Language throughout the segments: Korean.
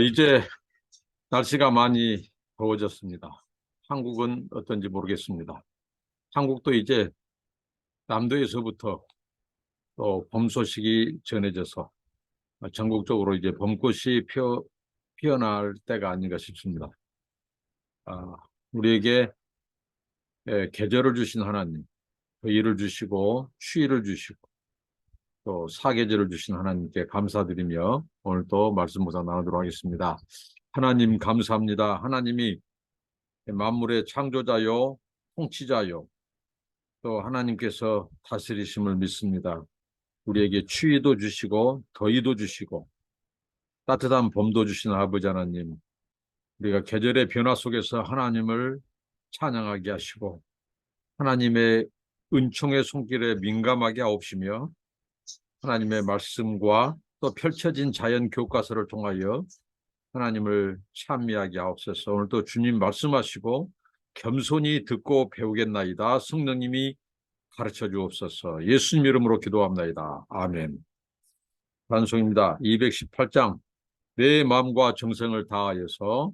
이제 날씨가 많이 더워졌습니다. 한국은 어떤지 모르겠습니다. 한국도 이제 남도에서부터 또 봄 소식이 전해져서 전국적으로 이제 봄꽃이 피어날 때가 아닌가 싶습니다. 아, 우리에게 계절을 주신 하나님, 더위를 주시고 추위를 주시고 또 사계절을 주신 하나님께 감사드리며 오늘 또 말씀 묵상 나누도록 하겠습니다. 하나님 감사합니다. 하나님이 만물의 창조자요, 통치자요, 또 하나님께서 다스리심을 믿습니다. 우리에게 추위도 주시고 더위도 주시고 따뜻한 봄도 주시는 아버지 하나님, 우리가 계절의 변화 속에서 하나님을 찬양하게 하시고 하나님의 은총의 손길에 민감하게 하옵시며 하나님의 말씀과 또 펼쳐진 자연 교과서를 통하여 하나님을 찬미하게 하옵소서. 오늘도 주님 말씀하시고 겸손히 듣고 배우겠나이다. 성령님이 가르쳐 주옵소서. 예수님 이름으로 기도합나이다. 아멘. 단송입니다. 218장 내 마음과 정성을 다하여서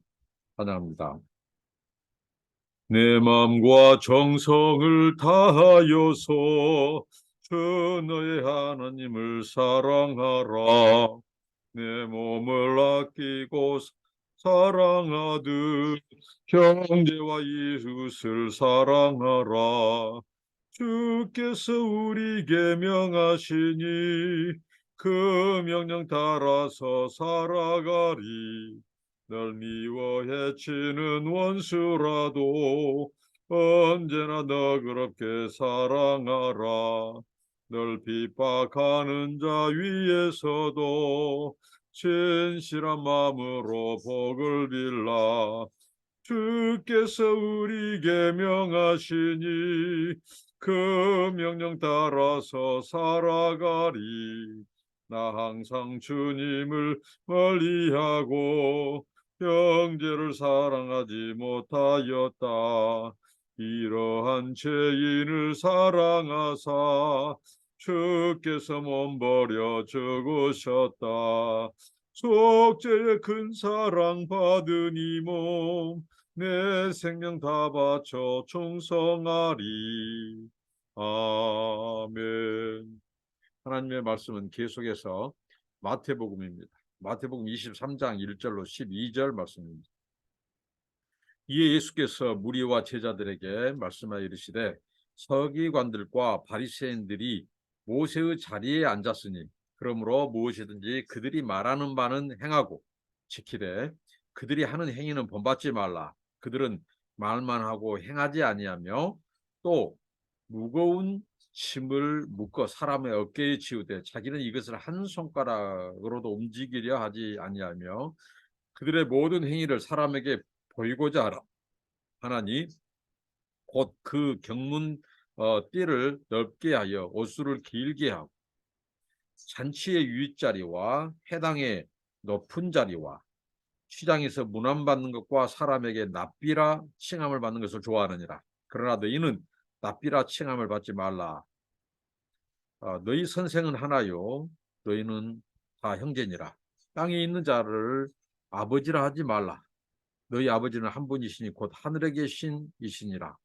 찬양합니다. 내 마음과 정성을 다하여서 주 너의 하나님을 사랑하라. 내 몸을 아끼고 사랑하듯 형제와 이웃을 사랑하라. 주께서 우리에게 명하시니 그 명령 따라서 살아가리. 널 미워 해치는 원수라도 언제나 너그럽게 사랑하라. 널 핍박하는 자 위에서도 진실한 마음으로 복을 빌라. 주께서 우리에게 명하시니 그 명령 따라서 살아가리. 나 항상 주님을 멀리하고 형제를 사랑하지 못하였다. 이러한 죄인을 사랑하사 주께서 몸버려 죽으셨다. 속죄의 큰 사랑 받으니 몸 내 생명 다 바쳐 충성하리. 아멘. 하나님의 말씀은 계속해서 마태복음입니다. 마태복음 23장 1절로 12절 말씀입니다. 이에 예수께서 무리와 제자들에게 말씀하여 이르시되 서기관들과 바리새인들이 모세의 자리에 앉았으니 그러므로 무엇이든지 그들이 말하는 바는 행하고 지키되 그들이 하는 행위는 본받지 말라. 그들은 말만 하고 행하지 아니하며 또 무거운 짐을 묶어 사람의 어깨에 지우되 자기는 이것을 한 손가락으로도 움직이려 하지 아니하며 그들의 모든 행위를 사람에게 보이고자 하나니 곧 그 경문 띠를 넓게 하여 옷수를 길게 하고 잔치의 윗자리와 해당의 높은 자리와 시장에서 문안받는 것과 사람에게 납비라 칭함을 받는 것을 좋아하느니라. 그러나 너희는 납비라 칭함을 받지 말라. 너희 선생은 하나요 너희는 다 형제니라. 땅에 있는 자를 아버지라 하지 말라. 너희 아버지는 한 분이시니 곧 하늘에 계신 이시니라.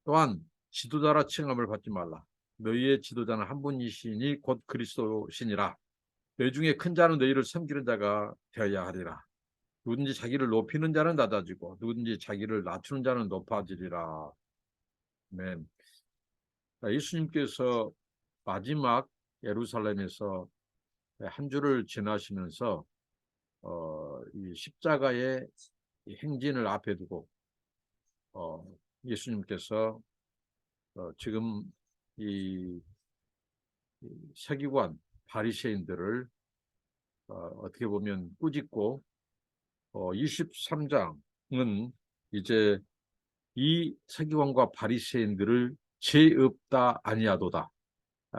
또한 지도자라 칭함을 받지 말라. 너희의 지도자는 한 분이시니 곧 그리스도시니라. 너희 중에 큰 자는 너희를 섬기는 자가 되어야 하리라. 누구든지 자기를 높이는 자는 낮아지고 누구든지 자기를 낮추는 자는 높아지리라. 아멘. 예수님께서 마지막 예루살렘에서 한 주를 지나시면서 이 십자가의 행진을 앞에 두고 예수님께서 지금 이 서기관 바리새인들을 어떻게 보면 꾸짖고 23장은 이제 이 서기관과 바리새인들을 죄 없다 아니하도다.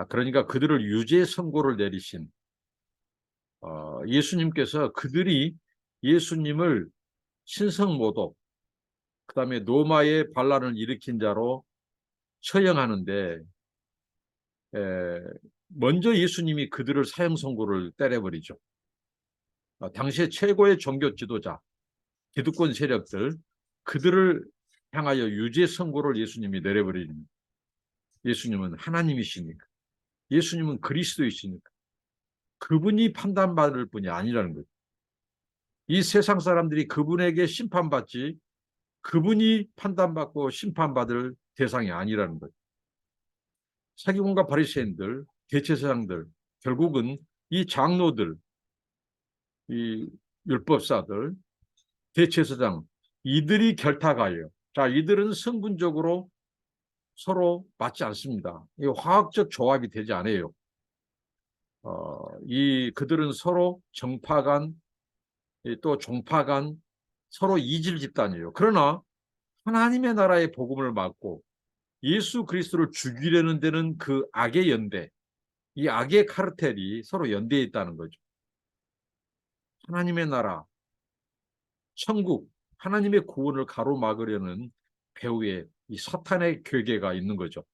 그러니까 그들을 유죄 선고를 내리신 예수님께서 그들이 예수님을 신성모독 그다음에 노마의 반란을 일으킨 자로 처형하는데 먼저 예수님이 그들을 사형 선고를 때려버리죠. 당시의 최고의 종교 지도자, 기득권 세력들, 그들을 향하여 유죄 선고를 예수님이 내려버립니다. 예수님은 하나님이시니까, 예수님은 그리스도이시니까 그분이 판단받을 분이 아니라는 거죠. 이 세상 사람들이 그분에게 심판받지 그분이 판단받고 심판받을 대상이 아니라는 거죠. 서기관과 바리새인들, 대제사장들, 결국은 이 장로들, 이 율법사들, 대제사장, 이들이 결탁하여, 자, 이들은 성분적으로 서로 맞지 않습니다. 이 화학적 조합이 되지 않아요. 그들은 서로 정파 간, 또 종파 간 서로 이질 집단이에요. 그러나 하나님의 나라의 복음을 맡고 예수 그리스도를 죽이려는 데는 그 악의 연대, 이 악의 카르텔이 서로 연대해 있다는 거죠. 하나님의 나라, 천국, 하나님의 구원을 가로막으려는 배후에 이 사탄의 괴계가 있는 거죠.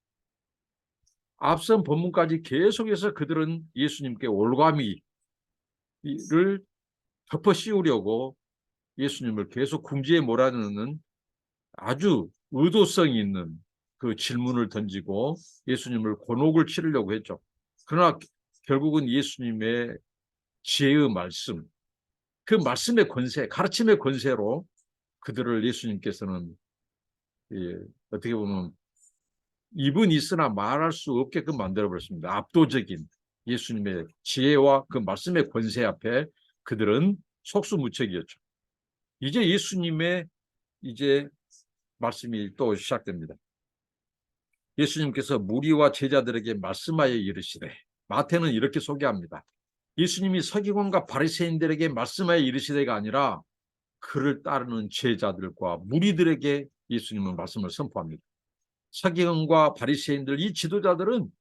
앞선 본문까지 계속해서 그들은 예수님께 올가미를 덮어 씌우려고 예수님을 계속 궁지에 몰아넣는 아주 의도성 있는 그 질문을 던지고 예수님을 곤혹을 치르려고 했죠. 그러나 결국은 예수님의 지혜의 말씀, 그 말씀의 권세, 가르침의 권세로 그들을 예수님께서는 어떻게 보면 입은 있으나 말할 수 없게끔 만들어버렸습니다. 압도적인 예수님의 지혜와 그 말씀의 권세 앞에 그들은 속수무책이었죠. 이제 예수님의 말씀이 또 시작됩니다. 예수님께서 무리와 제자들에게 말씀하여 이르시되, 마태는 이렇게 소개합니다. 예수님이 서기관과 바리새인들에게 말씀하여 이르시되가 아니라 그를 따르는 제자들과 무리들에게 예수님은 말씀을 선포합니다. 서기관과 바리새인들, 이 지도자들은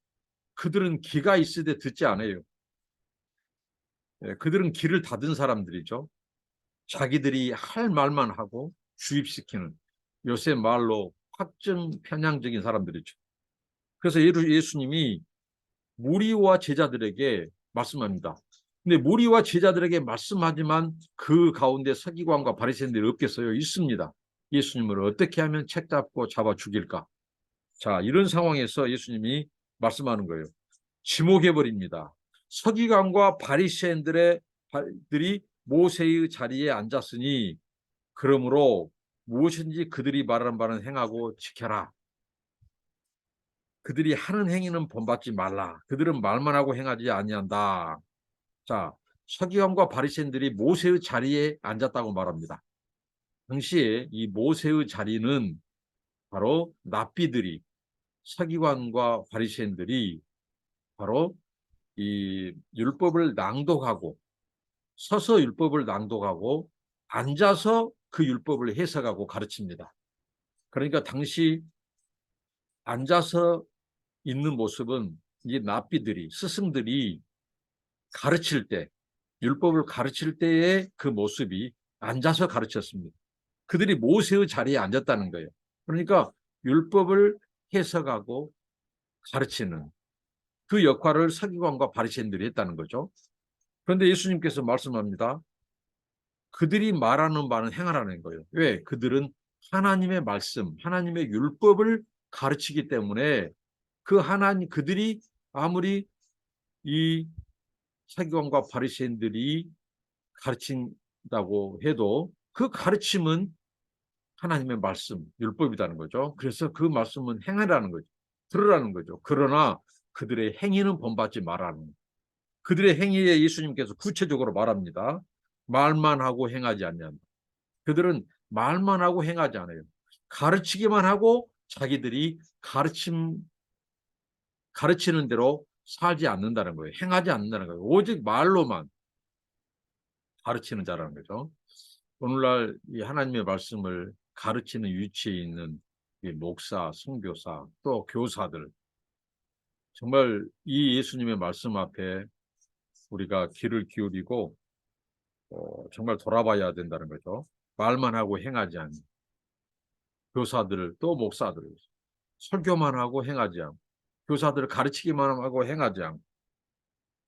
그들은 귀가 있으되 듣지 않아요. 그들은 귀를 닫은 사람들이죠. 자기들이 할 말만 하고 주입시키는, 요새 말로 확증 편향적인 사람들이죠. 그래서 예수님이 무리와 제자들에게 말씀합니다. 근데 무리와 제자들에게 말씀하지만 그 가운데 서기관과 바리새인들이 없겠어요? 있습니다. 예수님을 어떻게 하면 책 잡고 잡아 죽일까? 자, 이런 상황에서 예수님이 말씀하는 거예요. 지목해버립니다. 서기관과 바리새인들이 모세의 자리에 앉았으니 그러므로 무엇인지 그들이 말하는 바는 행하고 지켜라. 그들이 하는 행위는 본받지 말라. 그들은 말만 하고 행하지 아니한다. 자, 서기관과 바리새인들이 모세의 자리에 앉았다고 말합니다. 당시에 이 모세의 자리는 바로 랍비들이, 서기관과 바리새인들이 바로 이 율법을 낭독하고, 서서 율법을 낭독하고 앉아서 그 율법을 해석하고 가르칩니다. 그러니까 당시 앉아서 있는 모습은 이 랍비들이, 스승들이 가르칠 때, 율법을 가르칠 때의 그 모습이 앉아서 가르쳤습니다. 그들이 모세의 자리에 앉았다는 거예요. 그러니까 율법을 해석하고 가르치는 그 역할을 서기관과 바리새인들이 했다는 거죠. 그런데 예수님께서 말씀합니다. 그들이 말하는 바는 행하라는 거예요. 왜? 그들은 하나님의 말씀, 하나님의 율법을 가르치기 때문에 그들이 아무리 이 서기관과 바리새인들이 가르친다고 해도 그 가르침은 하나님의 말씀, 율법이라는 거죠. 그래서 그 말씀은 행하라는 거죠. 들으라는 거죠. 그러나 그들의 행위는 본받지 말라는 거예요. 그들의 행위에 예수님께서 구체적으로 말합니다. 말만 하고 행하지 않냐는. 그들은 말만 하고 행하지 않아요. 가르치기만 하고 자기들이 가르치는 대로 살지 않는다는 거예요. 행하지 않는다는 거예요. 오직 말로만 가르치는 자라는 거죠. 오늘날 이 하나님의 말씀을 가르치는 위치에 있는 이 목사, 선교사, 또 교사들, 정말 이 예수님의 말씀 앞에 우리가 귀를 기울이고 정말 돌아봐야 된다는 거죠. 말만 하고 행하지 않는 교사들, 또 목사들, 설교만 하고 행하지 않고, 교사들을 가르치기만 하고 행하지 않고,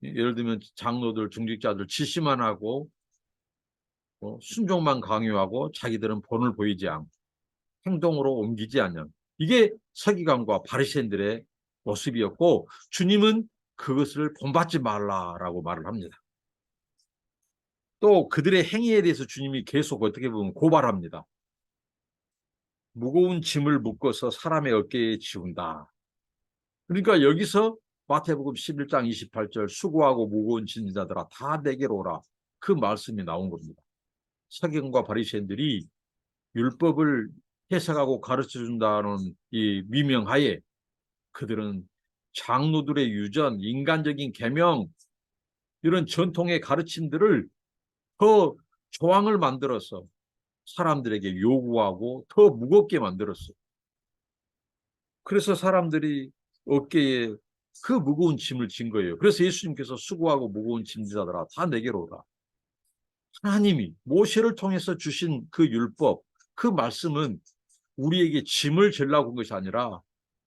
예를 들면 장로들, 중직자들 지시만 하고 순종만 강요하고 자기들은 본을 보이지 않고 행동으로 옮기지 않는, 이게 서기관과 바리새인들의 모습이었고, 주님은 그것을 본받지 말라라고 말을 합니다. 또 그들의 행위에 대해서 주님이 계속 어떻게 보면 고발합니다. 무거운 짐을 묶어서 사람의 어깨에 지운다. 그러니까 여기서 마태복음 11장 28절 수고하고 무거운 짐진 자들아 다 내게로 오라, 그 말씀이 나온 겁니다. 서기관과 바리새인들이 율법을 해석하고 가르쳐준다는 이 미명하에 그들은 장로들의 유전, 인간적인 계명, 이런 전통의 가르침들을 더 조항을 만들어서 사람들에게 요구하고 더 무겁게 만들었어요. 그래서 사람들이 어깨에 그 무거운 짐을 진 거예요. 그래서 예수님께서 수고하고 무거운 짐지자들아 다 내게로 오라. 하나님이 모세를 통해서 주신 그 율법, 그 말씀은 우리에게 짐을 질라고 한 것이 아니라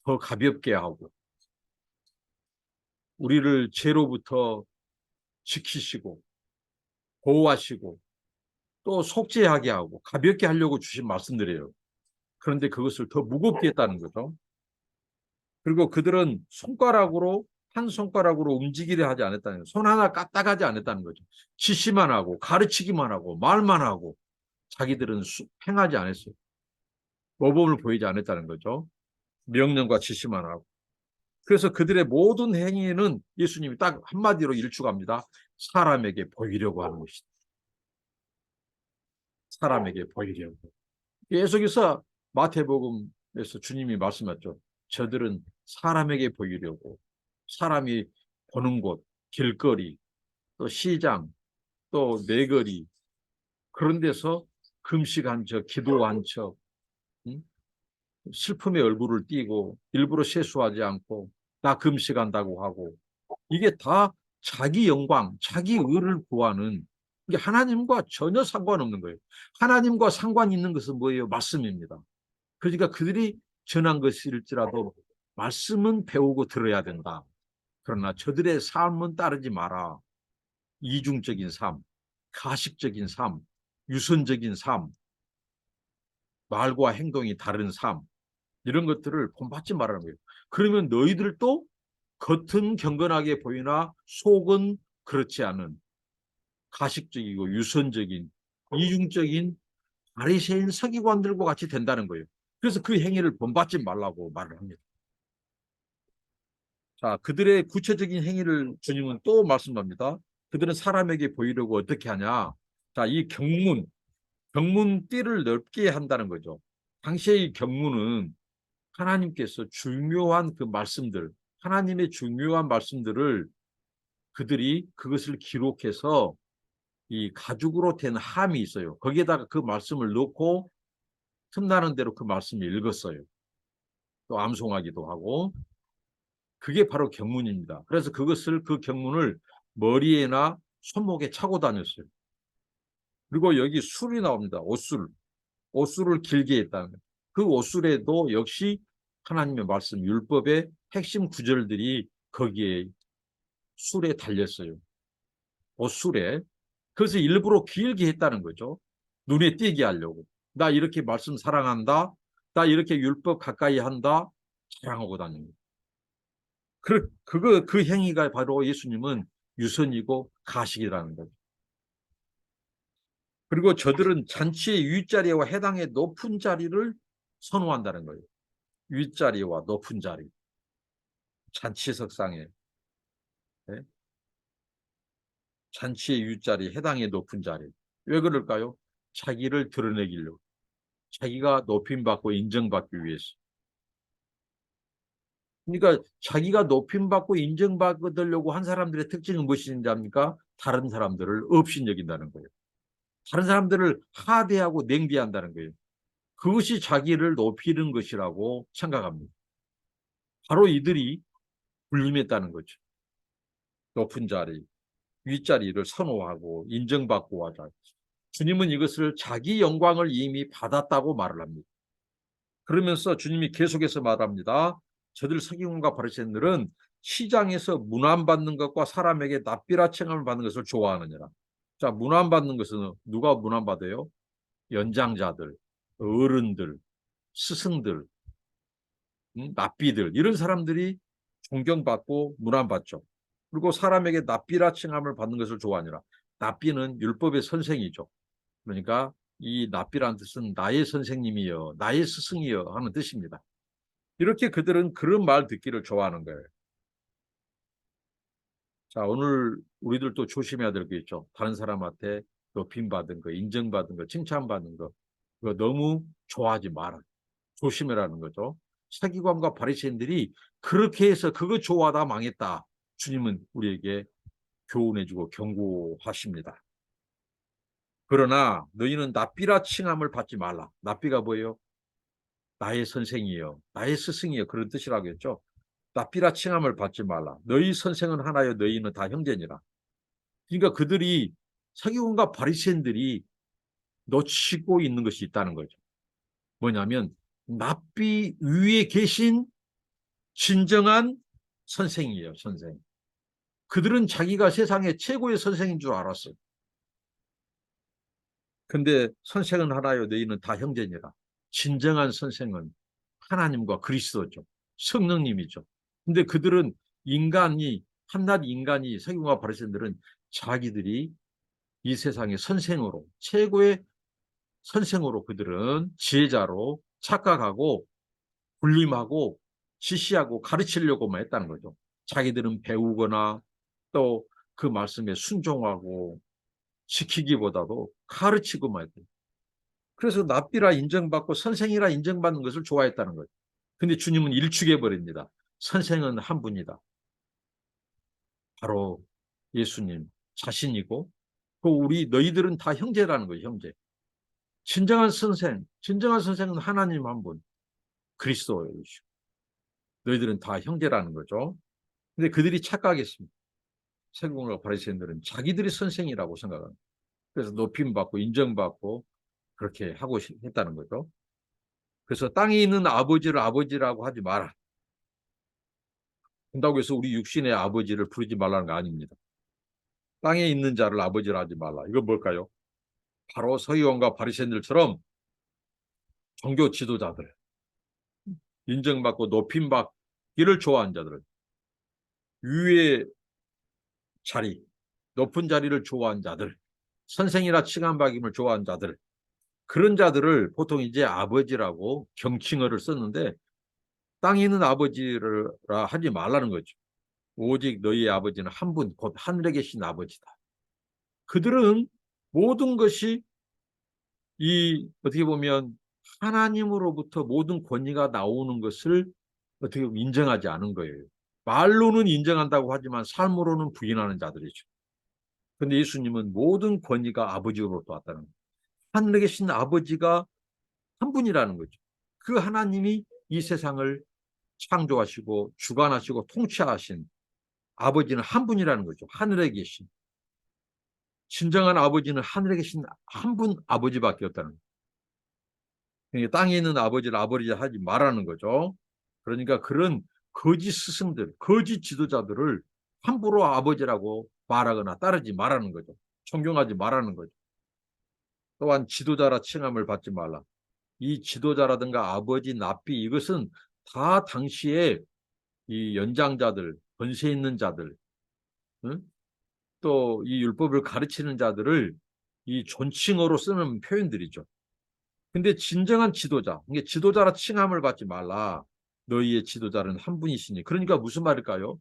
더 가볍게 하고 우리를 죄로부터 지키시고 보호하시고 또 속죄하게 하고 가볍게 하려고 주신 말씀들이에요. 그런데 그것을 더 무겁게 했다는 거죠. 그리고 그들은 손가락으로 한 손가락으로 움직이려 하지 않았다는 거예요. 손 하나 까딱하지 않았다는 거죠. 지시만 하고 가르치기만 하고 말만 하고 자기들은 행하지 않았어요. 모범을 보이지 않았다는 거죠. 명령과 지시만 하고. 그래서 그들의 모든 행위는 예수님이 딱 한마디로 일축합니다. 사람에게 보이려고 하는 것이다. 사람에게 보이려고. 계속해서 마태복음에서 주님이 말씀하셨죠. 저들은 사람에게 보이려고, 사람이 보는 곳, 길거리, 또 시장, 또 내거리, 그런 데서 금식한 척, 기도한 척, 슬픔의 얼굴을 띠고 일부러 세수하지 않고 나 금식한다고 하고, 이게 다 자기 영광, 자기 의를 구하는, 이게 하나님과 전혀 상관없는 거예요. 하나님과 상관 있는 것은 뭐예요? 말씀입니다. 그러니까 그들이 전한 것일지라도 말씀은 배우고 들어야 된다. 그러나 저들의 삶은 따르지 마라. 이중적인 삶, 가식적인 삶, 유선적인 삶, 말과 행동이 다른 삶, 이런 것들을 본받지 말라는 거예요. 그러면 너희들도 겉은 경건하게 보이나 속은 그렇지 않은 가식적이고 유선적인 이중적인 바리새인 서기관들과 같이 된다는 거예요. 그래서 그 행위를 본받지 말라고 말을 합니다. 자, 그들의 구체적인 행위를 주님은 또 말씀합니다. 그들은 사람에게 보이려고 어떻게 하냐. 자, 이 경문 띠를 넓게 한다는 거죠. 당시의 경문은 하나님께서 중요한 그 말씀들, 하나님의 중요한 말씀들을 그들이 그것을 기록해서 이 가죽으로 된 함이 있어요. 거기에다가 그 말씀을 넣고 틈나는 대로 그 말씀을 읽었어요. 또 암송하기도 하고. 그게 바로 경문입니다. 그래서 그 경문을 머리에나 손목에 차고 다녔어요. 그리고 여기 술이 나옵니다. 옷술. 옷술을 길게 했다는 거예요. 그 옷술에도 역시 하나님의 말씀, 율법의 핵심 구절들이 거기에 술에 달렸어요. 옷술에. 그래서 일부러 길게 했다는 거죠. 눈에 띄게 하려고. 나 이렇게 말씀 사랑한다. 나 이렇게 율법 가까이 한다. 자랑하고 다니는 거예요. 그 행위가 바로 예수님은 유선이고 가식이라는 거죠. 그리고 저들은 잔치의 윗자리와 해당의 높은 자리를 선호한다는 거예요. 윗자리와 높은 자리. 잔치석상에. 네? 잔치의 윗자리, 해당의 높은 자리. 왜 그럴까요? 자기를 드러내기로. 자기가 높임받고 인정받기 위해서. 그러니까 자기가 높임받고 인정받으려고 한 사람들의 특징은 무엇인지 압니까? 다른 사람들을 없인 여긴다는 거예요. 다른 사람들을 하대하고 냉대한다는 거예요. 그것이 자기를 높이는 것이라고 생각합니다. 바로 이들이 불림했다는 거죠. 높은 자리, 윗자리를 선호하고 인정받고 하자. 주님은 이것을 자기 영광을 이미 받았다고 말을 합니다. 그러면서 주님이 계속해서 말합니다. 저들 서기관과 바리새인들은 시장에서 문안받는 것과 사람에게 납비라 칭함을 받는 것을 좋아하느니라. 자, 문안받는 것은 누가 문안받아요? 연장자들, 어른들, 스승들, 납비들 이런 사람들이 존경받고 문안받죠. 그리고 사람에게 납비라 칭함을 받는 것을 좋아하니라. 납비는 율법의 선생이죠. 그러니까 이 납비라는 뜻은 나의 선생님이여, 나의 스승이여 하는 뜻입니다. 이렇게 그들은 그런 말 듣기를 좋아하는 거예요. 자, 오늘 우리들도 조심해야 될 게 있죠. 다른 사람한테 높임받은 거, 인정받은 거, 칭찬받는 거, 그거 너무 좋아하지 마라. 조심해라는 거죠. 서기관과 바리새인들이 그렇게 해서 그거 좋아하다 망했다. 주님은 우리에게 교훈해주고 경고하십니다. 그러나 너희는 납비라 칭함을 받지 말라. 납비가 뭐예요? 나의 선생이요, 나의 스승이요, 그런 뜻이라고 했죠. 납비라 칭함을 받지 말라. 너희 선생은 하나요, 너희는 다 형제니라. 그러니까 그들이 서기관과 바리새인들이 놓치고 있는 것이 있다는 거죠. 뭐냐면 납비 위에 계신 진정한 선생이에요, 선생. 그들은 자기가 세상의 최고의 선생인 줄 알았어요. 근데 선생은 하나요, 너희는 다 형제니라. 진정한 선생은 하나님과 그리스도죠. 성령님이죠. 근데 그들은 인간이, 한낱 인간이, 서기관과 바리새인들은 자기들이 이 세상의 선생으로, 최고의 선생으로 그들은 지혜자로 착각하고 군림하고 지시하고 가르치려고만 했다는 거죠. 자기들은 배우거나 또 그 말씀에 순종하고 지키기보다도 가르치고만 했대요. 그래서 납비라 인정받고 선생이라 인정받는 것을 좋아했다는 거죠. 근데 주님은 일축해 버립니다. 선생은 한 분이다. 바로 예수님 자신이고 또 우리 너희들은 다 형제라는 거예요. 형제. 진정한 선생은 하나님 한 분, 그리스도예요. 너희들은 다 형제라는 거죠. 근데 그들이 착각했습니다. 서기관과 바리새인들은 자기들이 선생이라고 생각합니다. 그래서 높임받고 인정받고 그렇게 하고 했다는 거죠. 그래서 땅에 있는 아버지를 아버지라고 하지 마라. 그런다고 해서 우리 육신의 아버지를 부르지 말라는 거 아닙니다. 땅에 있는 자를 아버지라 하지 말라. 이건 뭘까요? 바로 서기관과 바리새인들처럼 종교 지도자들, 인정받고 높임받기를 좋아하는 자들, 위의 자리, 높은 자리를 좋아하는 자들, 선생이라 칭함받음을 좋아하는 자들, 그런 자들을 보통 이제 아버지라고 경칭어를 썼는데 땅에 있는 아버지라 하지 말라는 거죠. 오직 너희의 아버지는 한 분, 곧 하늘에 계신 아버지다. 그들은 모든 것이 이 어떻게 보면 하나님으로부터 모든 권위가 나오는 것을 어떻게 보면 인정하지 않은 거예요. 말로는 인정한다고 하지만 삶으로는 부인하는 자들이죠. 그런데 예수님은 모든 권위가 아버지로부터 왔다는 거예요. 하늘에 계신 아버지가 한 분이라는 거죠. 그 하나님이 이 세상을 창조하시고 주관하시고 통치하신 아버지는 한 분이라는 거죠. 하늘에 계신. 진정한 아버지는 하늘에 계신 한 분 아버지밖에 없다는 거예요. 그러니까 땅에 있는 아버지를 아버지 하지 말라는 거죠. 그러니까 그런 거짓 스승들, 거짓 지도자들을 함부로 아버지라고 말하거나 따르지 말라는 거죠. 존경하지 말라는 거죠. 또한 지도자라 칭함을 받지 말라. 이 지도자라든가 아버지, 납비 이것은 다 당시에 이 연장자들, 권세 있는 자들, 응? 또 이 율법을 가르치는 자들을 이 존칭어로 쓰는 표현들이죠. 근데 진정한 지도자, 이게 지도자라 칭함을 받지 말라. 너희의 지도자는 한 분이시니. 그러니까 무슨 말일까요?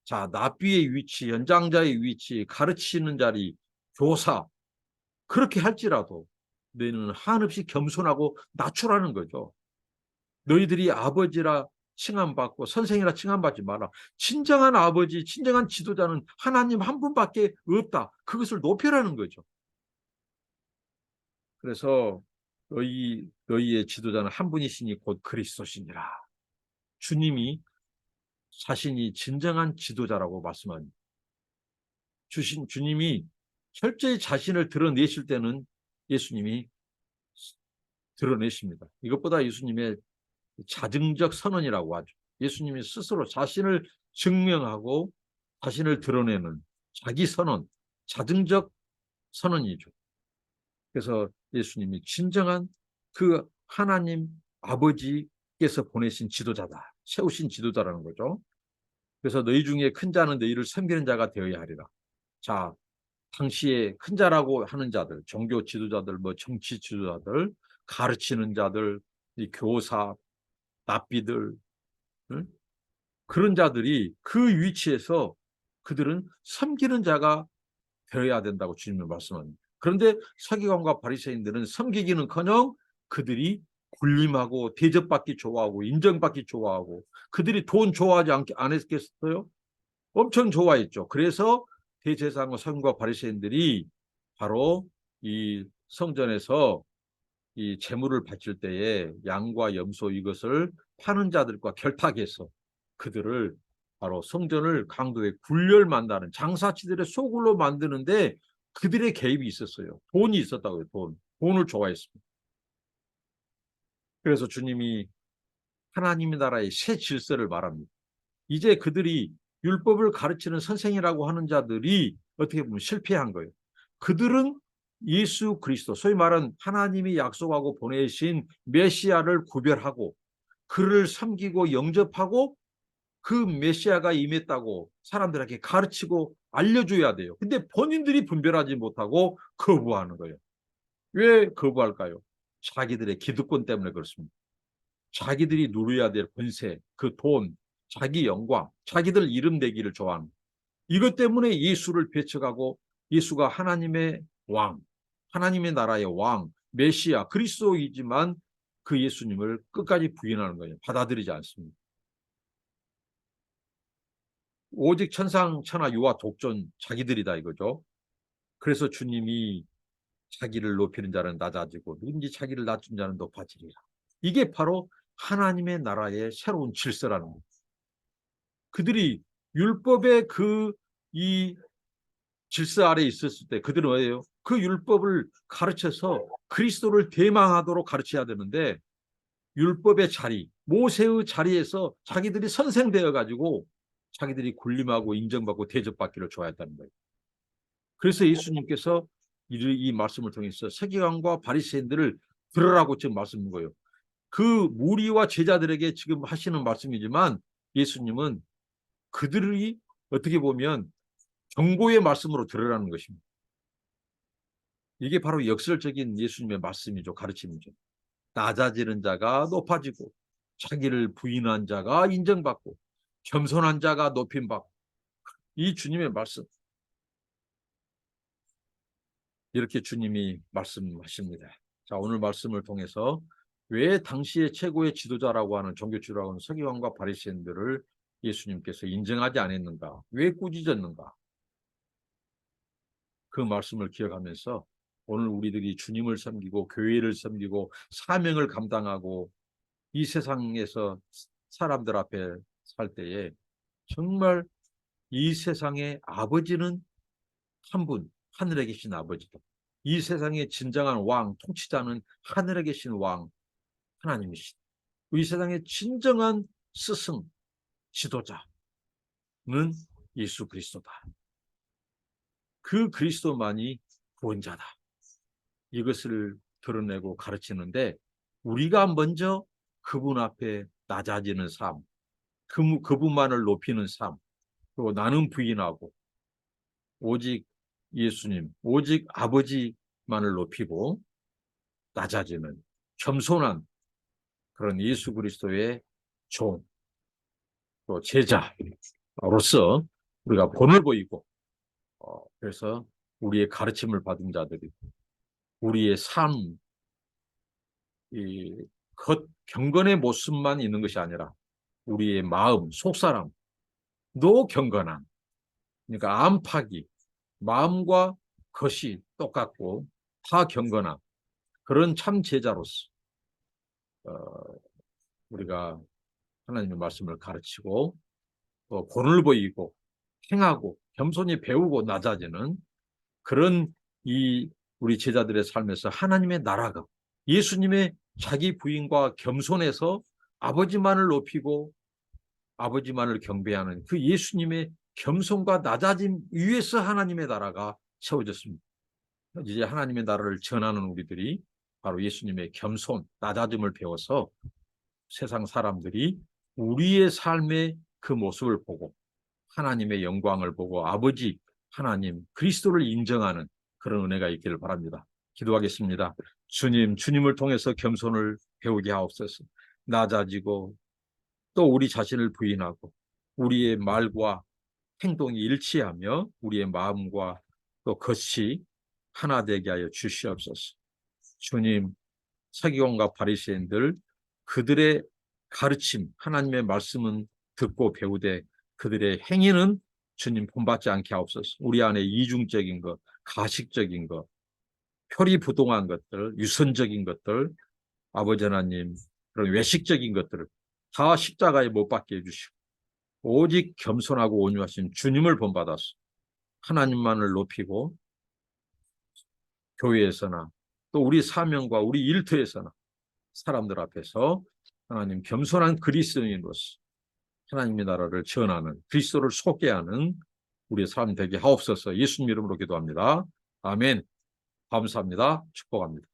자, 납비의 위치, 연장자의 위치, 가르치는 자리, 교사 그렇게 할지라도 너희는 한없이 겸손하고 낮추라는 거죠. 너희들이 아버지라 칭함받고 선생이라 칭함받지 마라. 진정한 아버지, 진정한 지도자는 하나님 한 분밖에 없다. 그것을 높여라는 거죠. 그래서 너희의 지도자는 한 분이시니 곧 그리스도시니라. 주님이 자신이 진정한 지도자라고 말씀합니다. 주님이 철저히 자신을 드러내실 때는 예수님이 드러내십니다. 이것보다 예수님의 자증적 선언이라고 하죠. 예수님이 스스로 자신을 증명하고 자신을 드러내는 자기 선언, 자증적 선언이죠. 그래서 예수님이 진정한 그 하나님 아버지께서 보내신 지도자다. 세우신 지도자라는 거죠. 그래서 너희 중에 큰 자는 너희를 섬기는 자가 되어야 하리라. 자, 당시에 큰 자라고 하는 자들, 종교 지도자들, 뭐 정치 지도자들, 가르치는 자들, 이 교사, 랍비들, 응? 그런 자들이 그 위치에서 그들은 섬기는 자가 되어야 된다고 주님은 말씀합니다. 그런데 서기관과 바리새인들은 섬기기는커녕 그들이 군림하고 대접받기 좋아하고 인정받기 좋아하고 그들이 돈 좋아하지 안 했겠어요? 엄청 좋아했죠. 그래서 대제사장과 서기관과 바리새인들이 바로 이 성전에서 이 제물을 바칠 때에 양과 염소 이것을 파는 자들과 결탁해서 그들을 바로 성전을 강도의 굴렬만다는 장사치들의 소굴로 만드는데 그들의 개입이 있었어요. 돈이 있었다고요. 돈을 좋아했습니다. 그래서 주님이 하나님의 나라의 새 질서를 말합니다. 이제 그들이 율법을 가르치는 선생이라고 하는 자들이 어떻게 보면 실패한 거예요. 그들은 예수 그리스도, 소위 말하는 하나님이 약속하고 보내신 메시아를 구별하고 그를 섬기고 영접하고 그 메시아가 임했다고 사람들에게 가르치고 알려줘야 돼요. 근데 본인들이 분별하지 못하고 거부하는 거예요. 왜 거부할까요? 자기들의 기득권 때문에 그렇습니다. 자기들이 누려야 될 권세, 그 돈, 자기 영광, 자기들 이름 내기를 좋아하는 이것 때문에 예수를 배척하고 예수가 하나님의 왕, 하나님의 나라의 왕, 메시아, 그리스도이지만 그 예수님을 끝까지 부인하는 거예요. 받아들이지 않습니다. 오직 천상, 천하, 유아, 독존 자기들이다 이거죠. 그래서 주님이 자기를 높이는 자는 낮아지고 누군지 자기를 낮춘 자는 높아지리라. 이게 바로 하나님의 나라의 새로운 질서라는 거예요. 그들이 율법의 이 질서 아래 있었을 때 그들은 뭐예요? 그 율법을 가르쳐서 그리스도를 대망하도록 가르쳐야 되는데 율법의 자리, 모세의 자리에서 자기들이 선생되어 가지고 자기들이 군림하고 인정받고 대접받기를 좋아했다는 거예요. 그래서 예수님께서 이 말씀을 통해서 서기관과 바리새인들을 들으라고 지금 말씀인 거예요. 그 무리와 제자들에게 지금 하시는 말씀이지만 예수님은 그들이 어떻게 보면 경고의 말씀으로 들으라는 것입니다. 이게 바로 역설적인 예수님의 말씀이죠. 가르침이죠. 낮아지는 자가 높아지고 자기를 부인한 자가 인정받고 겸손한 자가 높임받고 이 주님의 말씀 이렇게 주님이 말씀하십니다. 자, 오늘 말씀을 통해서 왜 당시의 최고의 지도자라고 하는 종교 지도자라고 하는 서기관과 바리새인들을 예수님께서 인정하지 않았는가? 왜 꾸짖었는가? 그 말씀을 기억하면서 오늘 우리들이 주님을 섬기고 교회를 섬기고 사명을 감당하고 이 세상에서 사람들 앞에 살 때에 정말 이 세상의 아버지는 한 분, 하늘에 계신 아버지다. 이 세상의 진정한 왕, 통치자는 하늘에 계신 왕, 하나님이시다. 이 세상의 진정한 스승, 지도자는 예수 그리스도다. 그 그리스도만이 구원자다. 이것을 드러내고 가르치는데 우리가 먼저 그분 앞에 낮아지는 삶, 그분만을 높이는 삶, 그리고 나는 부인하고 오직 예수님, 오직 아버지만을 높이고 낮아지는 겸손한 그런 예수 그리스도의 종, 또 제자로서 우리가 본을 보이고 그래서 우리의 가르침을 받은 자들이 우리의 삶, 이 겉 경건의 모습만 있는 것이 아니라 우리의 마음, 속사람도 경건한 그러니까 안팎이 마음과 겉이 똑같고 다 경건한 그런 참 제자로서 우리가 하나님의 말씀을 가르치고 또 본을 보이고 행하고 겸손히 배우고 낮아지는 그런 이 우리 제자들의 삶에서 하나님의 나라가 예수님의 자기 부인과 겸손해서 아버지만을 높이고 아버지만을 경배하는 그 예수님의 겸손과 낮아짐 위에서 하나님의 나라가 세워졌습니다. 이제 하나님의 나라를 전하는 우리들이 바로 예수님의 겸손, 낮아짐을 배워서 세상 사람들이 우리의 삶의 그 모습을 보고 하나님의 영광을 보고 아버지 하나님 그리스도를 인정하는 그런 은혜가 있기를 바랍니다. 기도하겠습니다. 주님, 주님을 통해서 겸손을 배우게 하옵소서. 낮아지고 또 우리 자신을 부인하고 우리의 말과 행동이 일치하며 우리의 마음과 또 겉이 하나 되게 하여 주시옵소서. 주님, 서기관과 바리새인들 그들의 가르침, 하나님의 말씀은 듣고 배우되 그들의 행위는 주님 본받지 않게 하옵소서. 우리 안에 이중적인 것, 가식적인 것, 표리부동한 것들, 유선적인 것들, 아버지 하나님 그런 외식적인 것들을 다 십자가에 못 박게 해주시고 오직 겸손하고 온유하신 주님을 본받아서 하나님만을 높이고 교회에서나 또 우리 사명과 우리 일터에서나 사람들 앞에서 하나님 겸손한 그리스도인으로서 하나님의 나라를 전하는 그리스도를 소개하는 우리의 삶 되게 하옵소서. 예수님 이름으로 기도합니다. 아멘. 감사합니다. 축복합니다.